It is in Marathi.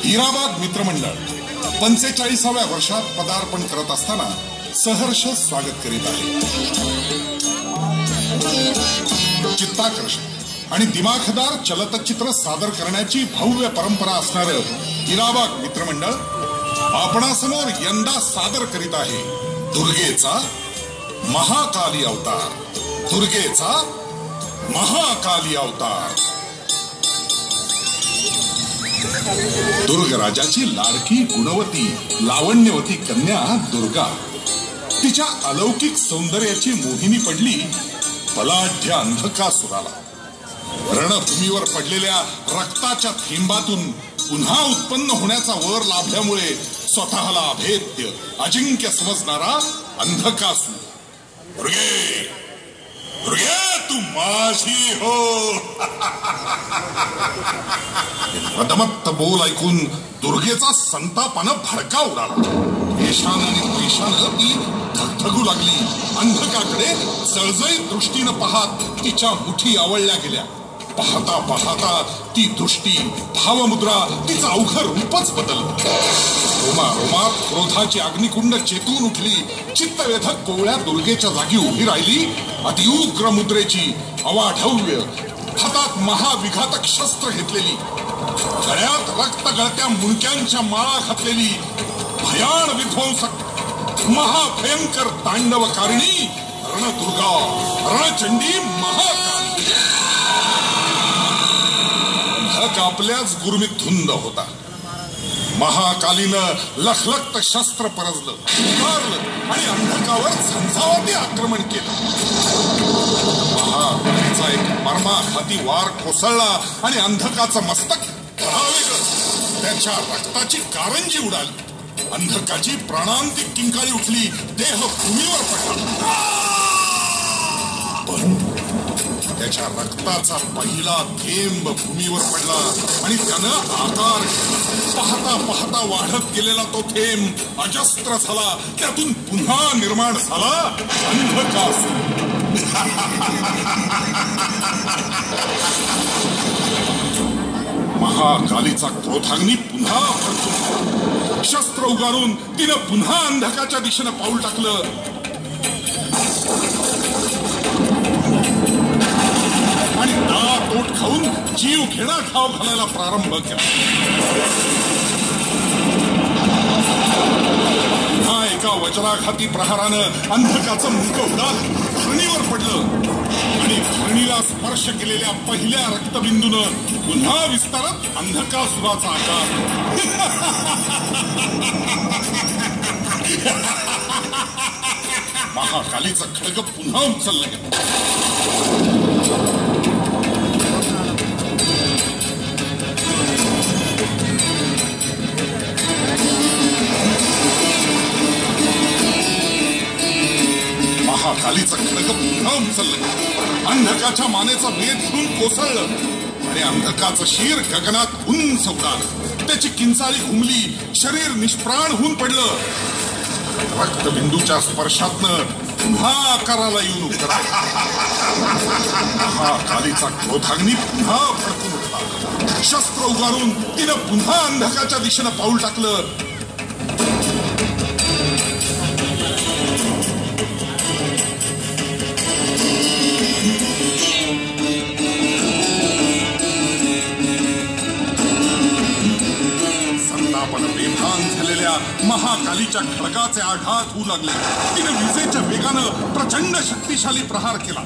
हिराबाग मित्रमंडळ 45व्या वर्षात पदार्पण करत असताना सहर्ष स्वागत करीत आहे। चित्ताकर्षक आणि दिमाखदार चलतचित्र सादर करण्याची भव्य परंपरा असणारे हिराबाग मित्रमंडळ आपणासमोर यंदा सादर करीत आहे दुर्गेचा महाकाली अवतार। दुर्गेचा महाकाली अवतार। दुर्गराजाची लाडकी गुणवती लावण्यवती कन्या दुर्गा तिच्या अलौकिक सौंदर्याची मोहिनी पडली बलाढ्य अंधकासुराला। रणभूमीवर पडलेल्या रक्ताच्या थेंबातून पुन्हा उत्पन्न होण्याचा वर लाभल्यामुळे स्वतःला अभेद्य अजिंक्य समजणारा अंधकासुर दुर्गे दुर्गे तू माझी हो। मदमत्त बोल ऐकून दुर्गेचा संतापानं भडका उडाला। ईशान आणि पैशानं ती धगधगू लागली। अंधकाकडे जळजळीत दृष्टीनं पाहत तिच्या मुठी आवळल्या गेल्या। पाहता पाहता ती दृष्टी भावमुद्रा तिचं अवघं रूपच बदललं। रोमारोमात क्रोधाची अग्निकुंड चेतून उठली। चित्तवेधक गोवळ्या दुर्गेच्या जागी उभी राहिली अतिउग्र मुद्रेची अवाढव्य हातात महाविघातक शस्त्र घेतलेली गळ्यात रक्त गळत्या मुंडक्यांच्या माळा घातलेली भयान विध्वंसक महाभयंकर तांडवकारिणी रणदुर्गा रणचंडी महाकाली। धक आपल्याच गुरमीत धुंद होता। महाकालीनं लखलखत शस्त्र परजलं उभारलं आणि अंधकावर झंझावाती आक्रमण केलं। महाकालीचा एक मर्माघाती वार कोसळला आणि अंधकाचं मस्तक धडावेगळं त्याच्या रक्ताची कारंजी उडाली। अंधकाची प्राणांतिक किंकाळी उठली। देह भूमीवर पडला पण त्याच्या रक्ताचा पहिला थेंब भूमीवर पडला आणि त्यानं आकार पाहता पाहता वाढत गेलेला तो थेंब अजस्त्र झाला। त्यातून पुन्हा निर्माण झाला अंधकासुर। महाकालीचा क्रोधाग्नी पुन्हा भडकून शस्त्र उगारून तिनं पुन्हा अंधकाच्या दिशेनं पाऊल टाकलं आणि तोट खाऊन जीव घेणा घाव घालायला प्रारंभ केला। पुन्हा एका वज्राघाती प्रहारानं अंधकाचं मुंड उडाल धरणीवर पडलं आणि धरणीला स्पर्श केलेल्या पहिल्या रक्तबिंदूनं पुन्हा विस्तारत अंधकासुराचा आकार। महाकालीचं खड्ग पुन्हा उचललं गेलं। महाकालीचं खड्ग पुन्हा उचललं। अंधकाच्या मानेचा वेध घेऊन कोसळलं आणि अंधकाचं शिर गगनात उंच उडालं। त्याची किंचाळी घुमली शरीर निष्प्राण होऊन पडलं। रक्तबिंदूच्या स्पर्शातनं पुन्हा आकाराला येऊन उतरला। महाकालीचा क्रोधाग्नी पुन्हा भडकून उठला। शस्त्र उगारून तिनं पुन्हा अंधकाच्या दिशेनं पाऊल टाकलं। बेभान झालेल्या महाकालीच्या खडगाचे आघात होऊ लागले। तिने विजेच्या वेगानं प्रचंड शक्तिशाली प्रहार केला।